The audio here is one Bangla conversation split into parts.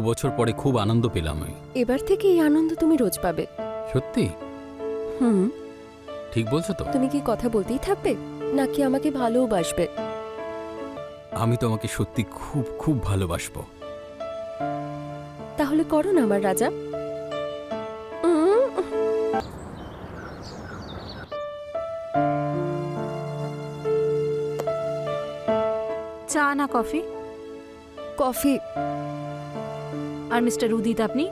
বছর পরে খুব আনন্দ পেলাম আমি। এবার থেকে এই আনন্দ তুমি রোজ পাবে। সত্যি? হুম। ঠিক বলছো তো? তুমি কি কথা বলতেই থাকবে নাকি আমাকে ভালোবাসবে? আমি তোমাকে সত্যি খুব খুব ভালোবাসবো। তাহলে করো না আমার রাজা। চা না কফি? কফি। আর মিস্টার উদিত আপনি?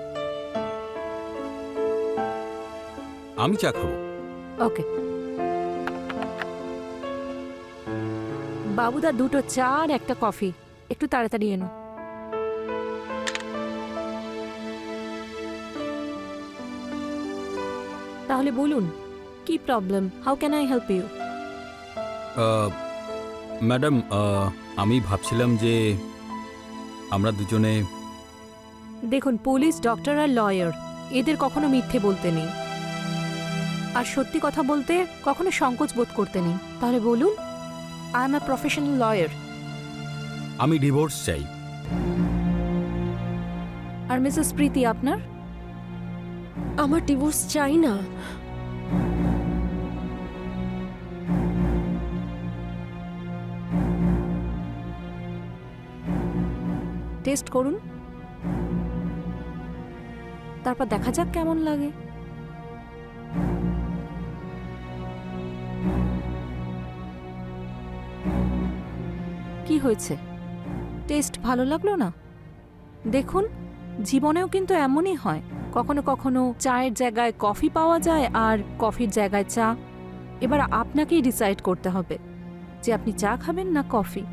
আমি চা খাবো। ওকে। বাবুদা দুটো চা আর একটা কফি, একটু তাড়াতাড়ি এনো। তাহলে বলুন কি problem? How can I help you? Madam, আমি ভাবছিলাম যে আমরা দুজনে। দেখুন, পুলিশ, ডক্টর আর লয়ার এদের কখনো মিথ্যে বলতে নেই, আর সত্যি কথা বলতে কখনো সংকোচ বোধ করতে নেই। তাহলে বলুন, I am a professional lawyer. আমি ডিভোর্স চাই। আর মিসেস প্রীতি আপনার? আমার ডিভোর্স চাই না। টেস্ট করুন, তারপর দেখা যাক কেমন লাগে। কি হয়েছে? টেস্ট ভালো লাগলো না? দেখুন, জীবনেও কিন্তু এমনই হয়, কখনো কখনো চায়ের জায়গায় কফি পাওয়া যায় আর কফির জায়গায় চা। এবার আপনাকেই ডিসাইড করতে হবে যে আপনি চা খাবেন না কফি।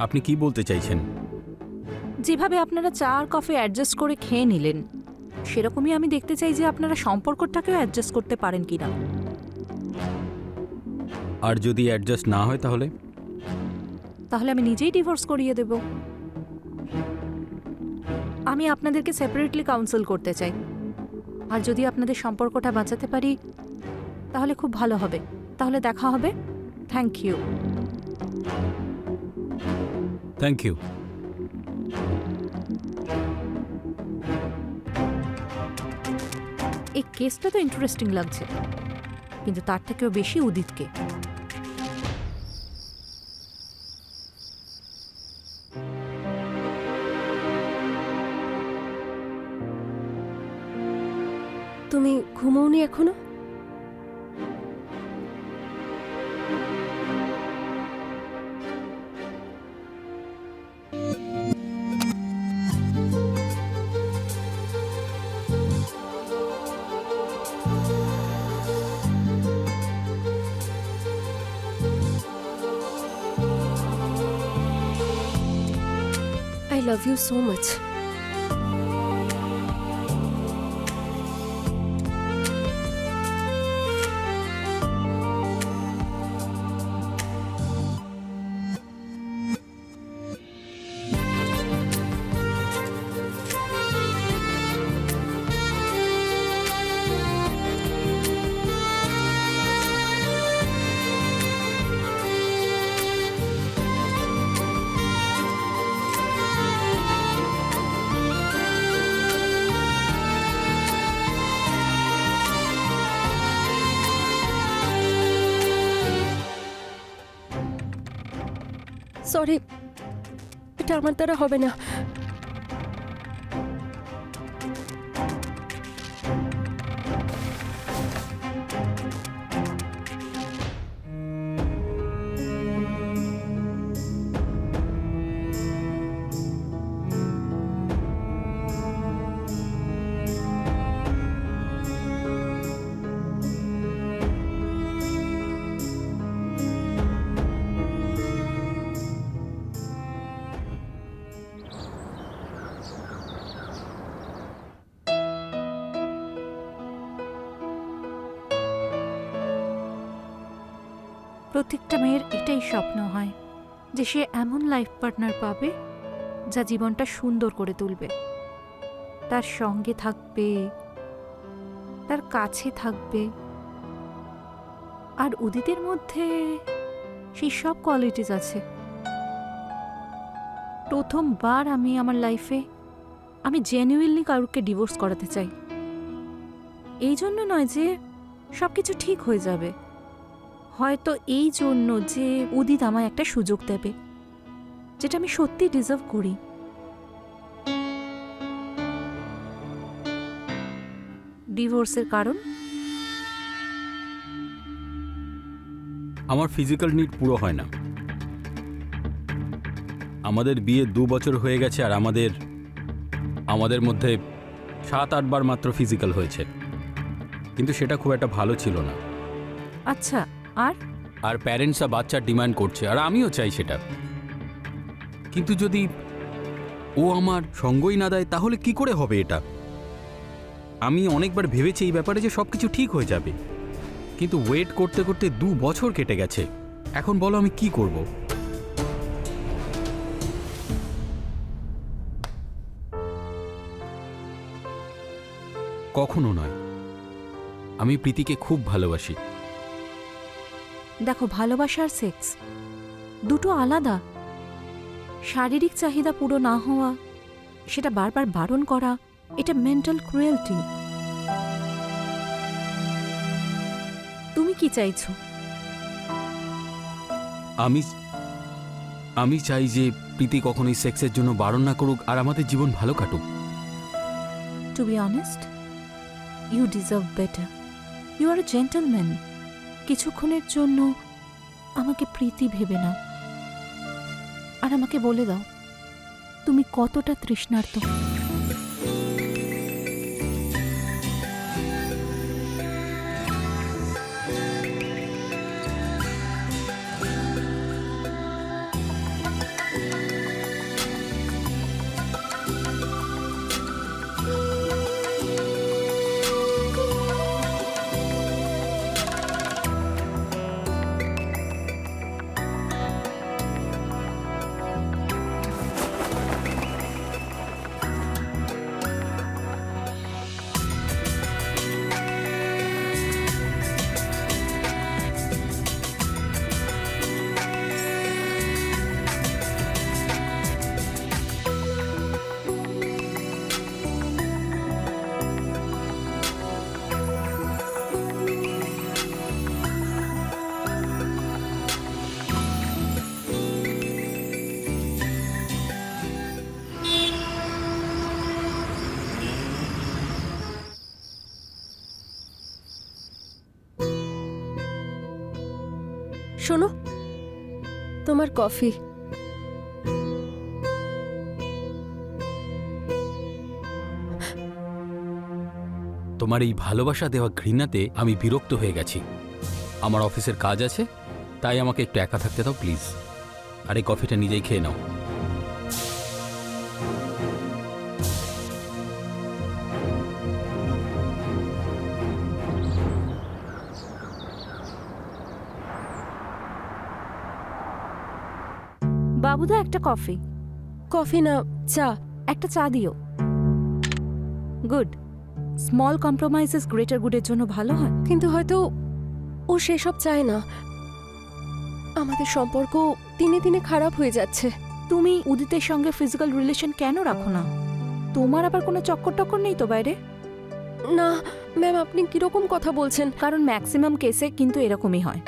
আপনি কি বলতে চাইছেন? যেভাবে আপনারা চা আর কফি অ্যাডজাস্ট করে খেয়ে নিলেন, সেরকমই আমি দেখতে চাই যে আপনারা সম্পর্কটাকেও অ্যাডজাস্ট করতে পারেন কিনা। আর যদি অ্যাডজাস্ট না হয় তাহলে? তাহলে আমি নিজেই ডিভোর্স করিয়ে দেব। আমি আপনাদেরকে সেপারেটলি কাউন্সেল করতে চাই, আর যদি আপনাদের সম্পর্কটা বাঁচাতে পারি তাহলে খুব ভালো হবে। তাহলে দেখা হবে। Thank you. Thank you. এই কেসটা তো ইন্টারেস্টিং লাগছে, কিন্তু তার থেকেও বেশি উদিতকে। তুমি ঘুমোওনি এখনো? I love you so much. Sorry, এটা আমার দ্বারা হবে না। প্রত্যেকটা মেয়ের এটাই স্বপ্ন হয় যে সে এমন লাইফ পার্টনার পাবে যা জীবনটা সুন্দর করে তুলবে, তার সঙ্গে থাকবে, তার কাছে থাকবে। আর উদিতের মধ্যে সেই সব কোয়ালিটিস আছে। প্রথমবার আমি আমার লাইফে আমি জেনুইনলি কাউকে ডিভোর্স করাতে চাই। এই জন্য নয় যে সব কিছু ঠিক হয়ে যাবে, হয়তো এই জন্য যে উদিত আমায় একটা সুযোগ দেবে যেটা আমি সত্যি ডিজার্ভ করি। ডিভোর্সের কারণ আমার ফিজিক্যাল নিড পুরো হয় না। আমাদের বিয়ে 2 বছর হয়ে গেছে আর আমাদের মধ্যে 7-8 বার মাত্র ফিজিক্যাল হয়েছে, কিন্তু সেটা খুব একটা ভালো ছিল না। আচ্ছা, আর আর প্যারেন্টসরা বাচ্চার ডিমান্ড করছে আর আমিও চাই সেটা, কিন্তু যদি ও আমার সঙ্গই না দেয় তাহলে কি করে হবে এটা? আমি অনেকবার ভেবেছি এই ব্যাপারে যে সব কিছু ঠিক হয়ে যাবে, কিন্তু ওয়েট করতে করতে 2 বছর কেটে গেছে। এখন বলো আমি কি করব? কখনো নয়। আমি প্রীতিকে খুব ভালোবাসি। দেখো, ভালোবাসা আর সেক্স দুটো আলাদা। শারীরিক চাহিদা পুরো না হওয়া, সেটা বারবার বারণ করা, এটা মেন্টাল ক্রুয়েলটি। তুমি কি চাইছো? আমি চাই যে প্রীতি কখনোই সেক্সের জন্য বারণ না করুক আর আমাদের জীবন ভালো কাটুক। To be honest, you deserve better. You are a gentleman. কিছুক্ষণের জন্য আমাকে প্রীতি ভেবে নাও আর আমাকে বলে দাও তুমি কতটা তৃষ্ণার্ত। শোনো, তোমার কফি। তোমার এই ভালোবাসা দেওয়া ঘৃণাতে আমি বিরক্ত হয়ে গেছি। আমার অফিসের কাজ আছে, তাই আমাকে একটু একা থাকতে দাও প্লিজ। আর এই কফিটা নিজেই খেয়ে নাও। বাবুদা, একটা কফি। কফি না, চা। একটা চা দিও। গুড। স্মল কম্প্রোমাইজেস গ্রেটার গুডের জন্য ভালো হয়। কিন্তু হয়তো ও সেসব চায় না। আমাদের সম্পর্ক দিনে দিনে খারাপ হয়ে যাচ্ছে। তুমি উদিতের সঙ্গে ফিজিক্যাল রিলেশন কেন রাখো না? তোমার আবার কোনো চক্কর টক্কর নেই তো বাইরে? না ম্যাম, আপনি কিরকম কথা বলছেন? কারণ ম্যাক্সিমাম কেসে কিন্তু এরকমই হয়।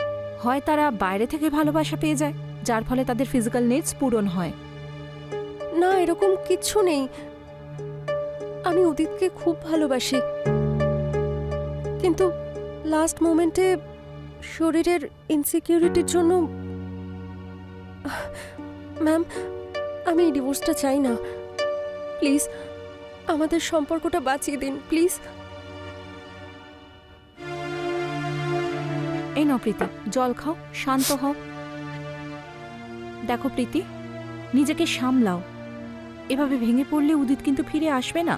হয় তারা বাইরে থেকে ভালোবাসা পেয়ে যায়, যার ফলে তাদের ফিজিক্যাল নিডস পূরণ হয়। না, এরকম কিচ্ছু নেই। আমি উদিতকে খুব ভালোবাসি, কিন্তু লাস্ট মোমেন্টে শরীরের ইনসিকিউরিটির জন্য। ম্যাম, আমি এই ডিভোর্সটা চাই না। প্লিজ আমাদের সম্পর্কটা বাঁচিয়ে দিন, প্লিজ। এই নাও প্রীতি, জল খাও, শান্ত হও। দেখো প্রীতি, নিজেকে সামলাও। এভাবে ভেঙে পড়লে উদিত কিন্তু ফিরে আসবে না।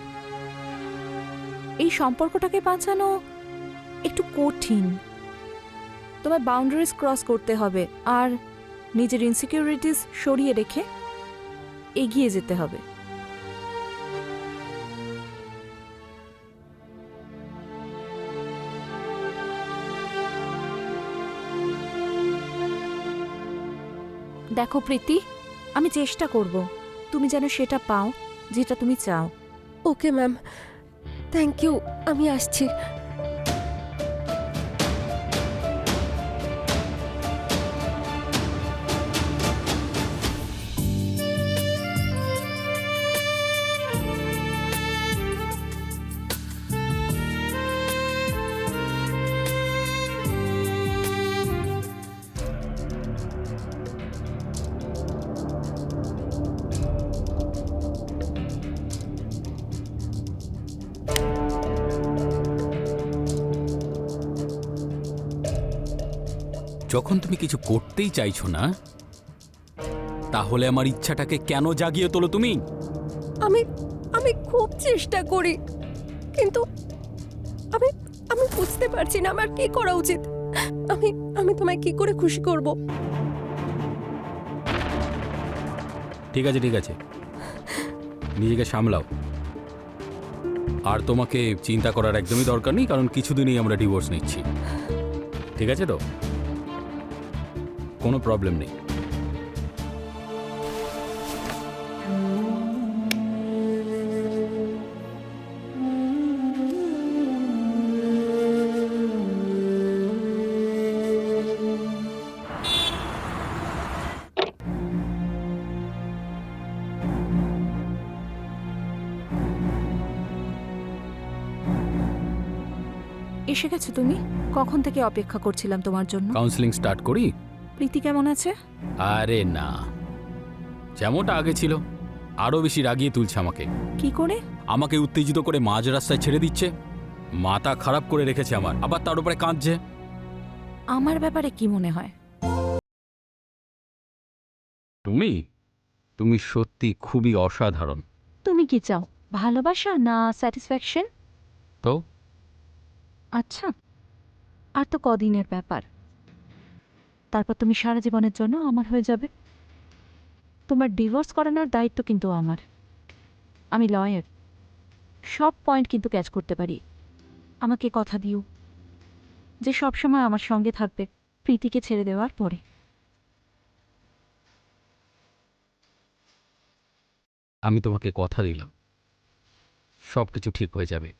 এই সম্পর্কটাকে বাঁচানো একটু কঠিন। তোমার বাউন্ডারিজ ক্রস করতে হবে আর নিজের ইনসিকিউরিটিস সরিয়ে রেখে এগিয়ে যেতে হবে। দেখো প্রীতি, আমি চেষ্টা করব, তুমি যেন সেটা পাও যেটা তুমি চাও। ওকে ম্যাম, থ্যাংক ইউ, আমি আসছি। যখন তুমি কিছু করতেই চাইছো না, তাহলে আমার ইচ্ছাটাকে কেন জাগিয়ে তোলো তুমি? আমি আমি খুব চেষ্টা করি, কিন্তু আমি আমি বুঝতে পারছি না আমার কি করা উচিত। আমি আমি তোমায় কি করে খুশি করব? ঠিক আছে ঠিক আছে, নিজেকে সামলাও। আর তোমাকে চিন্তা করার একদমই দরকার নেই, কারণ কিছুদিনই আমরা ডিভোর্স নিচ্ছি। ঠিক আছে তো? কোনো প্রবলেম নেই। এসে গেছো তুমি? কখন থেকে অপেক্ষা করছিলাম তোমার জন্য। কাউন্সেলিং স্টার্ট করি? প্রীতি কেমন আছে? আরে না, যেমনটা আগে ছিল, আরও বেশি রাগিয়ে তুলছে আমাকে। কি করে? আমাকে উত্তেজিত করে মাঝ রাস্তায় ছেড়ে দিচ্ছে, মাথা খারাপ করে রেখেছে আমার, আবার তার উপরে কাঁদছে। আমার ব্যাপারে কি মনে হয়? তুমি তুমি সত্যি খুবই অসাধারণ। তুমি কি চাও, ভালোবাসা না স্যাটিসফ্যাকশন? তো আচ্ছা, আর তো কদিনের ব্যাপার, তারপর তুমি সারা জীবনের জন্য আমার হয়ে যাবে। তোমার ডিভোর্স করানোর দায়িত্ব কিন্তু আমার। আমি লয়ার, সব পয়েন্ট কিন্তু ক্যাচ করতে পারি। আমাকে কথা দিও যে সবসময় আমার সঙ্গে থাকবে প্রীতিকে ছেড়ে দেওয়ার পরে। আমি তোমাকে কথা দিলাম, সব কিছু ঠিক হয়ে যাবে।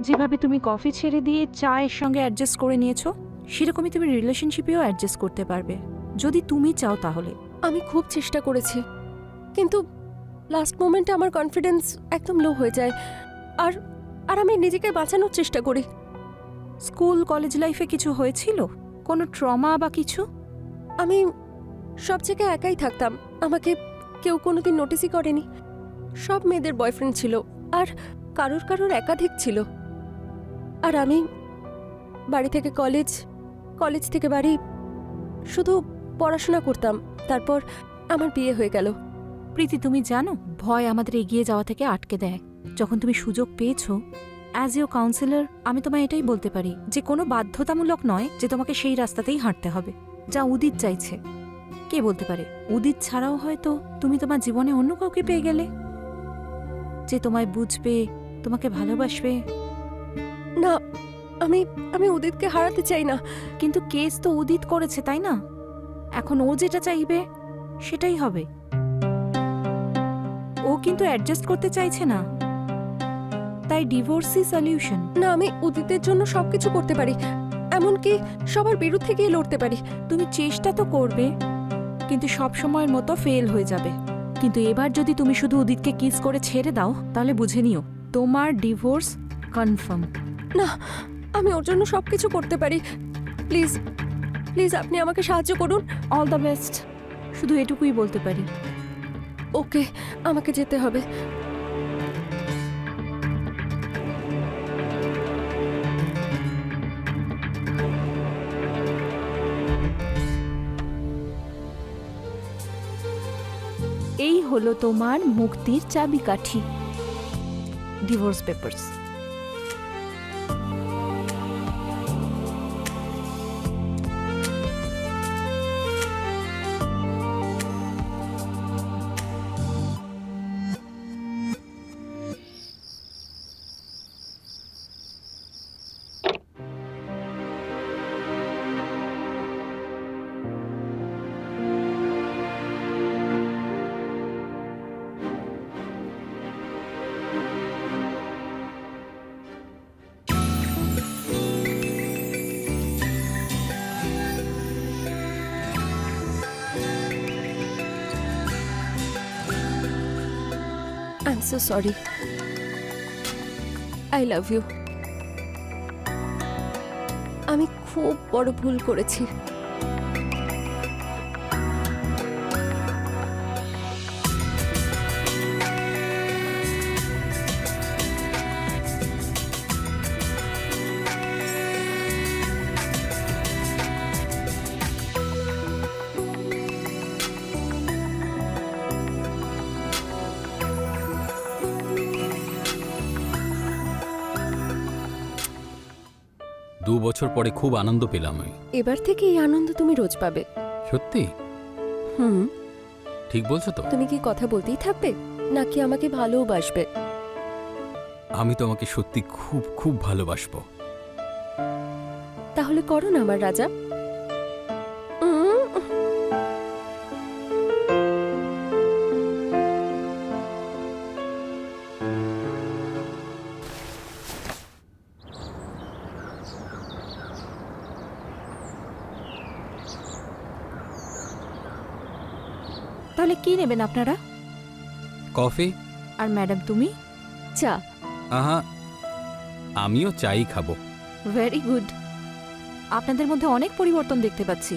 যেভাবে তুমি কফি ছেড়ে দিয়ে চায়ের সঙ্গে অ্যাডজাস্ট করে নিয়েছো, সেরকমই তুমি রিলেশনশিপেও অ্যাডজাস্ট করতে পারবে যদি তুমি চাও তাহলে। আমি খুব চেষ্টা করেছি, কিন্তু লাস্ট মোমেন্টে আমার কনফিডেন্স একদম লো হয়ে যায়, আর আর আমি নিজেকে বাঁচানোর চেষ্টা করি। স্কুল কলেজ লাইফে কিছু হয়েছিল, কোনো ট্রমা বা কিছু? আমি সব জায়গায় একাই থাকতাম, আমাকে কেউ কোনোদিন নোটিসই করেনি। সব মেয়েদের বয়ফ্রেন্ড ছিল, আর কারোর কারোর একাধিক ছিল। আর আমি বাড়ি থেকে কলেজ, কলেজ থেকে বাড়ি, শুধু পড়াশোনা করতাম। তারপর আমার বিয়ে হয়ে গেল। প্রীতি, তুমি জানো ভয় আমাদের এগিয়ে যাওয়া থেকে আটকে দেয়। যখন তুমি সুযোগ পেয়েছো অ্যাজ ইউ কাউন্সিলর, আমি তোমায় এটাই বলতে পারি যে কোনো বাধ্যতামূলক নয় যে তোমাকে সেই রাস্তাতেই হাঁটতে হবে যা উদিত চাইছে। কে বলতে পারে উদিত ছাড়াও হয়তো তুমি তোমার জীবনে অন্য কাউকে পেয়ে গেলে, যে তোমায় বুঝবে, তোমাকে ভালোবাসবে। না, আমি আমি উদিতকে হারাতে চাই না। কিন্তু কেস তো উদিত করেছে, তাই না? এখন ও যেটা চাইবে সেটাই হবে। ও কিন্তু অ্যাডজাস্ট করতে চাইছে না, তাই ডিভোর্সই সলিউশন। না, আমি উদিতের জন্য সবকিছু করতে পারি, এমনকি সবার বিরুদ্ধে গিয়ে লড়তে পারি। তুমি চেষ্টা তো করবে, কিন্তু সব সময়ের মতো ফেল হয়ে যাবে। কিন্তু এবার যদি তুমি শুধু উদিতকে কিস করে ছেড়ে দাও, তাহলে বুঝে নিও তোমার ডিভোর্স কনফার্ম। না, আমি ওর জন্য সবকিছু করতে পারি। প্লিজ প্লিজ আপনি আমাকে সাহায্য করুন। অল দ্য বেস্ট, শুধু এটুকুই বলতে পারি। ওকে, আমাকে যেতে হবে। এই হলো তোমার মুক্তির চাবিকাঠি, divorce papers. I am so sorry. I love you. আমি খুব বড় ভুল করেছি। দু বছর পরে খুব আনন্দ পেলাম আমি। এবার থেকে এই আনন্দ তুমি রোজ পাবে। সত্যি? হুম। ঠিক বলছো তো? তুমি কি কথা বলতেই থাকবে নাকি আমাকে ভালোবাসবে? আমি তোমাকে সত্যি খুব খুব ভালোবাসবো। তাহলে করো না আমার রাজা। তাহলে কি নেবেন আপনারা? কফি? আর ম্যাডাম তুমি? চা। আহা, আমিও চাই খাবো। Very good. আপনাদের মধ্যে অনেক পরিবর্তন দেখতে পাচ্ছি,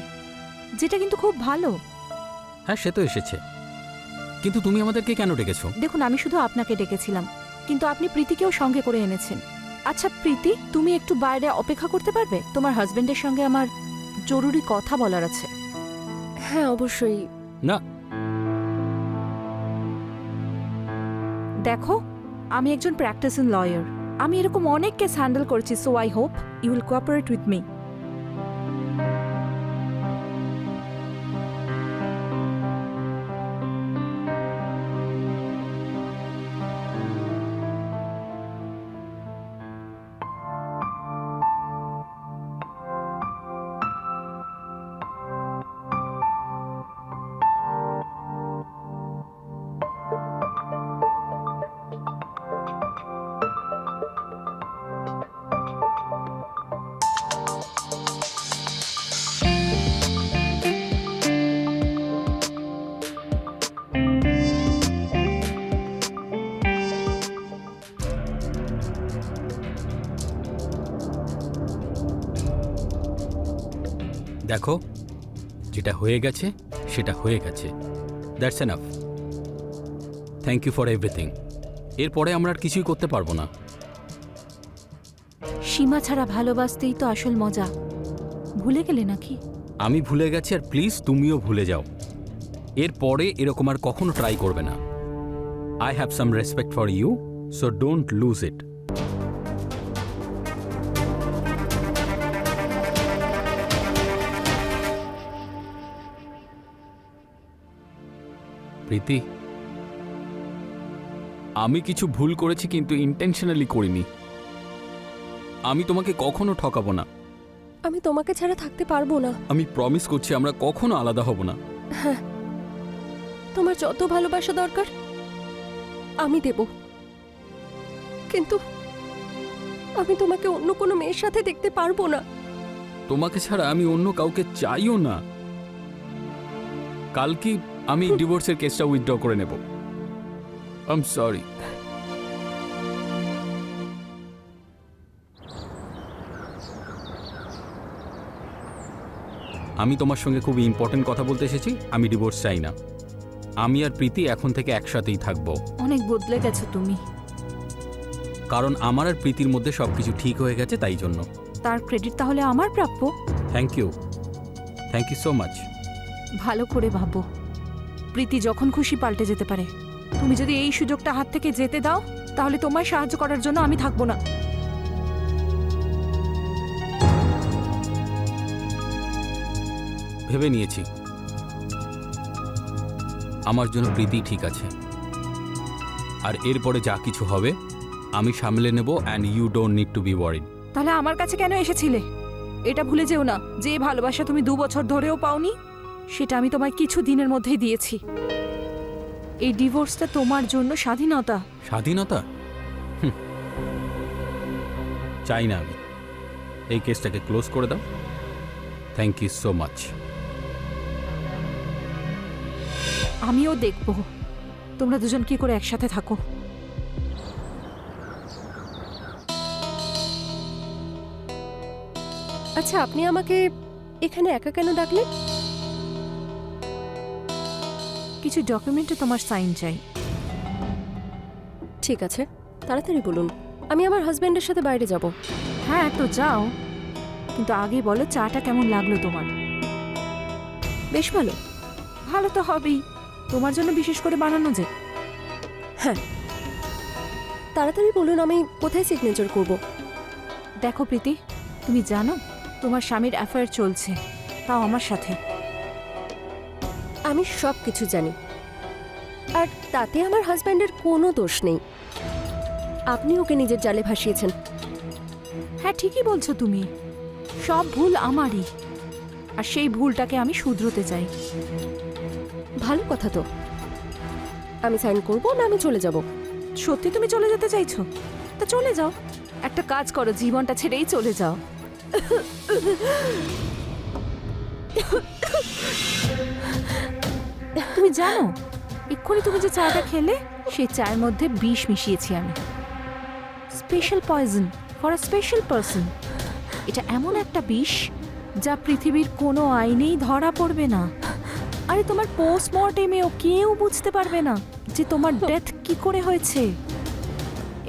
যেটা কিন্তু খুব ভালো। হ্যাঁ, সে তো এসেছে, কিন্তু তুমি আমাদেরকে কেন ডেকেছো? দেখুন, আমি শুধু আপনাকে ডেকেছিলাম, কিন্তু আপনি প্রীতিকেও সঙ্গে করে এনেছেন। আচ্ছা প্রীতি, তুমি একটু বাইরে অপেক্ষা করতে পারবে? তোমার হাজবেন্ডের সঙ্গে আমার জরুরি কথা বলার আছে। হ্যাঁ অবশ্যই। না, দেখো, আমি একজন প্র্যাকটিসিং লয়ার। আমি এরকম অনেক কেস হ্যান্ডেল করেছি, so I hope you will cooperate with me. দেখো, যেটা হয়ে গেছে সেটা হয়ে গেছে। That's enough. Thank you for everything. এরপরে আমরা আর কিছুই করতে পারবো না। সীমা ছাড়া ভালোবাসতেই তো আসল মজা। ভুলে গেলে নাকি? আমি ভুলে গেছি, আর প্লিজ তুমিও ভুলে যাও। এরপরে এরকম আর কখনো ট্রাই করবে না। I have some respect for you, so don't lose it. Preeti, আমি কিছু ভুল করেছি, কিন্তু ইন্টেনশনালি করিনি। আমি তোমাকে কখনো ঠকাবো না। আমি তোমাকে ছাড়া থাকতে পারবো না। আমি প্রমিস করছি আমরা কখনো আলাদা হব না। হ্যাঁ, তোমার যত ভালোবাসা দরকার আমি দেব, কিন্তু আমি তোমাকে অন্য কোনো মেয়ের সাথে দেখতে পারবো না। তোমাকে ছাড়া আমি অন্য কাউকে চাইও না। কালকে আমি ডিভোর্সের কেসটা উইথড্র করে নেব। I am sorry. আমি তোমার সঙ্গে খুব ইম্পর্টেন্ট কথা বলতে এসেছি। আমি ডিভোর্স চাই না। আমি আর প্রীতি এখন থেকে একসাথেই থাকবো। অনেক বদলে গেছো তুমি। কারণ আমার আর প্রীতির মধ্যে সবকিছু ঠিক হয়ে গেছে, তাই জন্য। তার ক্রেডিট তাহলে আমার প্রাপ্য। Thank you so much. ভালো করে ভাবো, প্রীতি যখন খুশি পাল্টে যেতে পারে। তুমি যদি এই সুযোগটা হাত থেকে যেতে দাও, তাহলে তোমায় সাহায্য করার জন্য আমি থাকবো না। ভেবে নিয়েছি, আমার জন্য প্রীতি ঠিক আছে। আর এরপরে যা কিছু হবে আমি সামলে নেব, and you don't need to be worried. তাহলে আমার কাছে কেন এসেছিলে? এটা ভুলে যেও না, যে ভালোবাসা তুমি 2 বছর ধরেও পাওনি, সেটা আমি তোমায় কিছু দিনের মধ্যেই দিয়েছি। এই ডিভোর্সটা তোমার জন্য স্বাধীনতা। স্বাধীনতা? চাই না আমি। এই কেসটাকে ক্লোজ করে দাও। Thank you so much. আমিও দেখব তোমরা দুজন কি করে একসাথে থাকো? আচ্ছা, আপনি আমাকে এখানে একা কেন ডাকলেন? কিছু ডকুমেন্টে তোমার সাইন চাই। ঠিক আছে, তাড়াতাড়ি বলুন। আমি আমার হাজব্যান্ডের সাথে বাইরে যাব। হ্যাঁ তো যাও, কিন্তু আগে বলো চাটা কেমন লাগলো তোমার? বেশ ভালো। ভালো তো হবেই, তোমার জন্য বিশেষ করে বানানো যে। হ্যাঁ, তাড়াতাড়ি বলুন, আমি কোথায় সিগনেচার করব? দেখো প্রীতি, তুমি জানো তোমার স্বামীর অ্যাফেয়ার চলছে, তাও আমার সাথে। আমি সব কিছু জানি, আর তাতে আমার হাজব্যান্ডের কোনো দোষ নেই। আপনি ওকে নিজের জালে ভাসিয়েছেন। হ্যাঁ ঠিকই বলছো তুমি, সব ভুল আমারই, আর সেই ভুলটাকে আমি শুধরোতে চাই। ভালো কথা তো। আমি সাইন করব না আমি চলে যাব? সত্যি তুমি চলে যেতে চাইছো? তা চলে যাও, একটা কাজ করো, জীবনটা ছেড়েই চলে যাও। তুমি জানো এক্ষুনি তুমি যে চাটা খেলে সেই চায়ের মধ্যে বিষ মিশিয়েছি আমি। Special poison for a special person. এটা এমন একটা বিষ যা পৃথিবীর কোনো আইনেই ধরা পড়বে না। আরে তোমার পোস্টমর্টেমেও কেউ বুঝতে পারবে না যে তোমার ডেথ কি করে হয়েছে।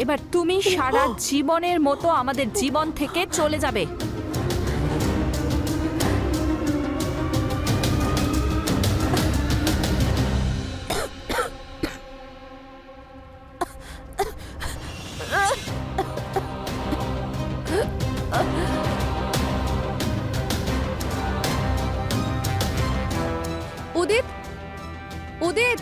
এবার তুমি সারা জীবনের মতো আমাদের জীবন থেকে চলে যাবে। উদিত, উদিত,